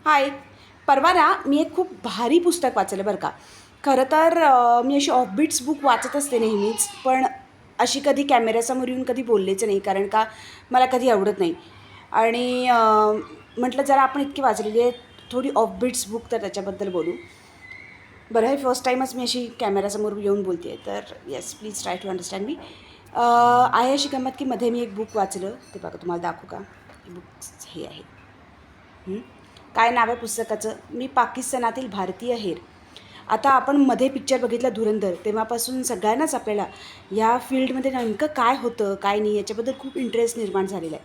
हाय. परवा ना मी एक खूप भारी पुस्तक वाचलं बरं का. खरं तर मी अशी ऑफबीट्स बुक वाचत असते नेहमीच, पण अशी कधी कॅमेऱ्यासमोर येऊन कधी बोललेच नाही, कारण का मला कधी आवडत नाही. आणि म्हटलं जरा आपण इतकी वाचलेली आहे थोडी ऑफबीट्स बुक, तर त्याच्याबद्दल बोलू. बरं, हे फर्स्ट टाईमच मी अशी कॅमेऱ्यासमोर येऊन बोलते आहे, तर yes please try to understand me. आहे अशी गंमत की मध्ये मी एक बुक वाचलं, ते बघा तुम्हाला दाखवू का. बुक्स हे आहे. काय नाव आहे पुस्तकाचं? मी पाकिस्तानातील भारतीय हेर. आता आपण मध्ये पिक्चर बघितला धुरंधर, तेव्हापासून सगळ्यांनाच आपल्याला या फील्डमध्ये नेमकं काय होतं काय नाही याच्याबद्दल खूप इंटरेस्ट निर्माण झालेला आहे.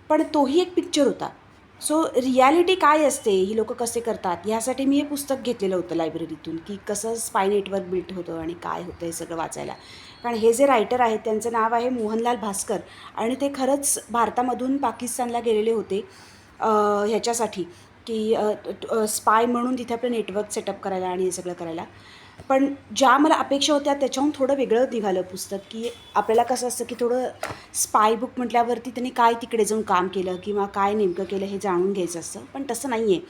पण तोही एक पिक्चर होता. सो रियालिटी काय असते, ही लोकं कसे करतात, ह्यासाठी मी हे पुस्तक घेतलेलं होतं लायब्ररीतून, की कसं स्पाय नेटवर्क बिल्ट होतं आणि काय होतं हे सगळं वाचायला. कारण हे जे रायटर आहेत त्यांचं नाव आहे मोहनलाल भास्कर, आणि ते खरंच भारतामधून पाकिस्तानला गेलेले होते ह्याच्यासाठी, की स्पाय म्हणून तिथे आपलं नेटवर्क सेटअप करायला आणि हे सगळं करायला. पण ज्या मला अपेक्षा होत्या त्याच्याहून थोडं वेगळं निघालं पुस्तक, की आपल्याला कसं असतं की थोडं स्पाय बुक म्हटल्यावरती त्यांनी काय तिकडे जाऊन काम केलं किंवा काय नेमकं केलं हे जाणून घ्यायचं असतं. पण तसं नाही आहे.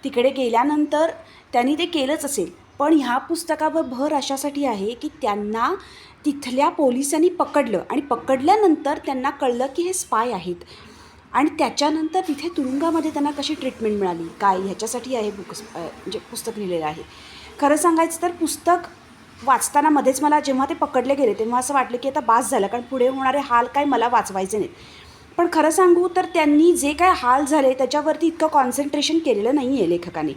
तिकडे गेल्यानंतर त्यांनी ते केलंच असेल, पण ह्या पुस्तकावर भर अशासाठी आहे की त्यांना तिथल्या पोलिसांनी पकडलं आणि पकडल्यानंतर त्यांना कळलं की हे स्पाय आहेत, आणि त्याच्यानंतर तिथे तुरुंगामध्ये त्यांना कशी ट्रीटमेंट मिळाली काय, ह्याच्यासाठी आहे म्हणजे पुस्तक लिहिलेलं आहे. खरं सांगायचं तर पुस्तक वाचताना मध्येच मला जेव्हा ते पकडले गेले तेव्हा असं वाटलं की आता बास झालं, कारण पुढे होणारे हाल काय मला वाचवायचे नाहीत. पण खरं सांगू तर त्यांनी जे काय हाल झाले त्याच्यावरती इतकं कॉन्सन्ट्रेशन केलेलं नाही आहे लेखकाने,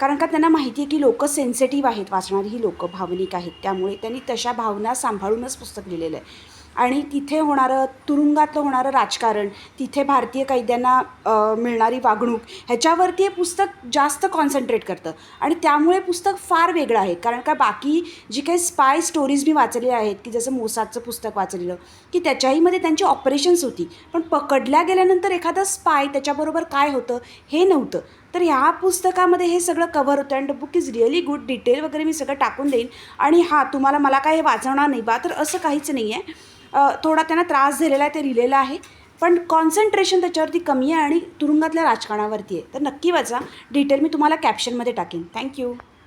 कारण का त्यांना माहिती आहे की लोकं सेन्सिटिव्ह आहेत, वाचणारी ही लोकं भावनिक आहेत, त्यामुळे त्यांनी तशा भावना सांभाळूनच पुस्तक लिहिलेलं आहे. आणि तिथे होणारं तुरुंगातलं होणारं राजकारण, तिथे भारतीय कैद्यांना मिळणारी वागणूक, ह्याच्यावरती हे पुस्तक जास्त कॉन्सन्ट्रेट करतं. आणि त्यामुळे पुस्तक फार वेगळं आहे, कारण का बाकी जी काही स्पाय स्टोरीज मी वाचलेल्या आहेत, की जसं मोसादचं पुस्तक वाचलेलं, की त्याच्याहीमध्ये त्यांची ऑपरेशन्स होती, पण पकडल्या गेल्यानंतर एखादा स्पाय त्याच्याबरोबर काय होतं हे नव्हतं. तर ह्या पुस्तकामध्ये हे सगळं कव्हर होतं, and the book is really good. Detail वगैरे मी सगळं टाकून देईन. आणि हां, तुम्हाला मला काय हे वाचवणार नाही बा, तर असं काहीच नाही आहे. थोडा त्यांना त्रास झालेला आहे, ते लिहिलेलं आहे, पण कॉन्सन्ट्रेशन त्याच्यावरती कमी आहे आणि तुरुंगातल्या राजकारणावरती आहे. तर नक्की वाचा. डिटेल मी तुम्हाला कॅप्शनमध्ये टाकेन. थँक्यू.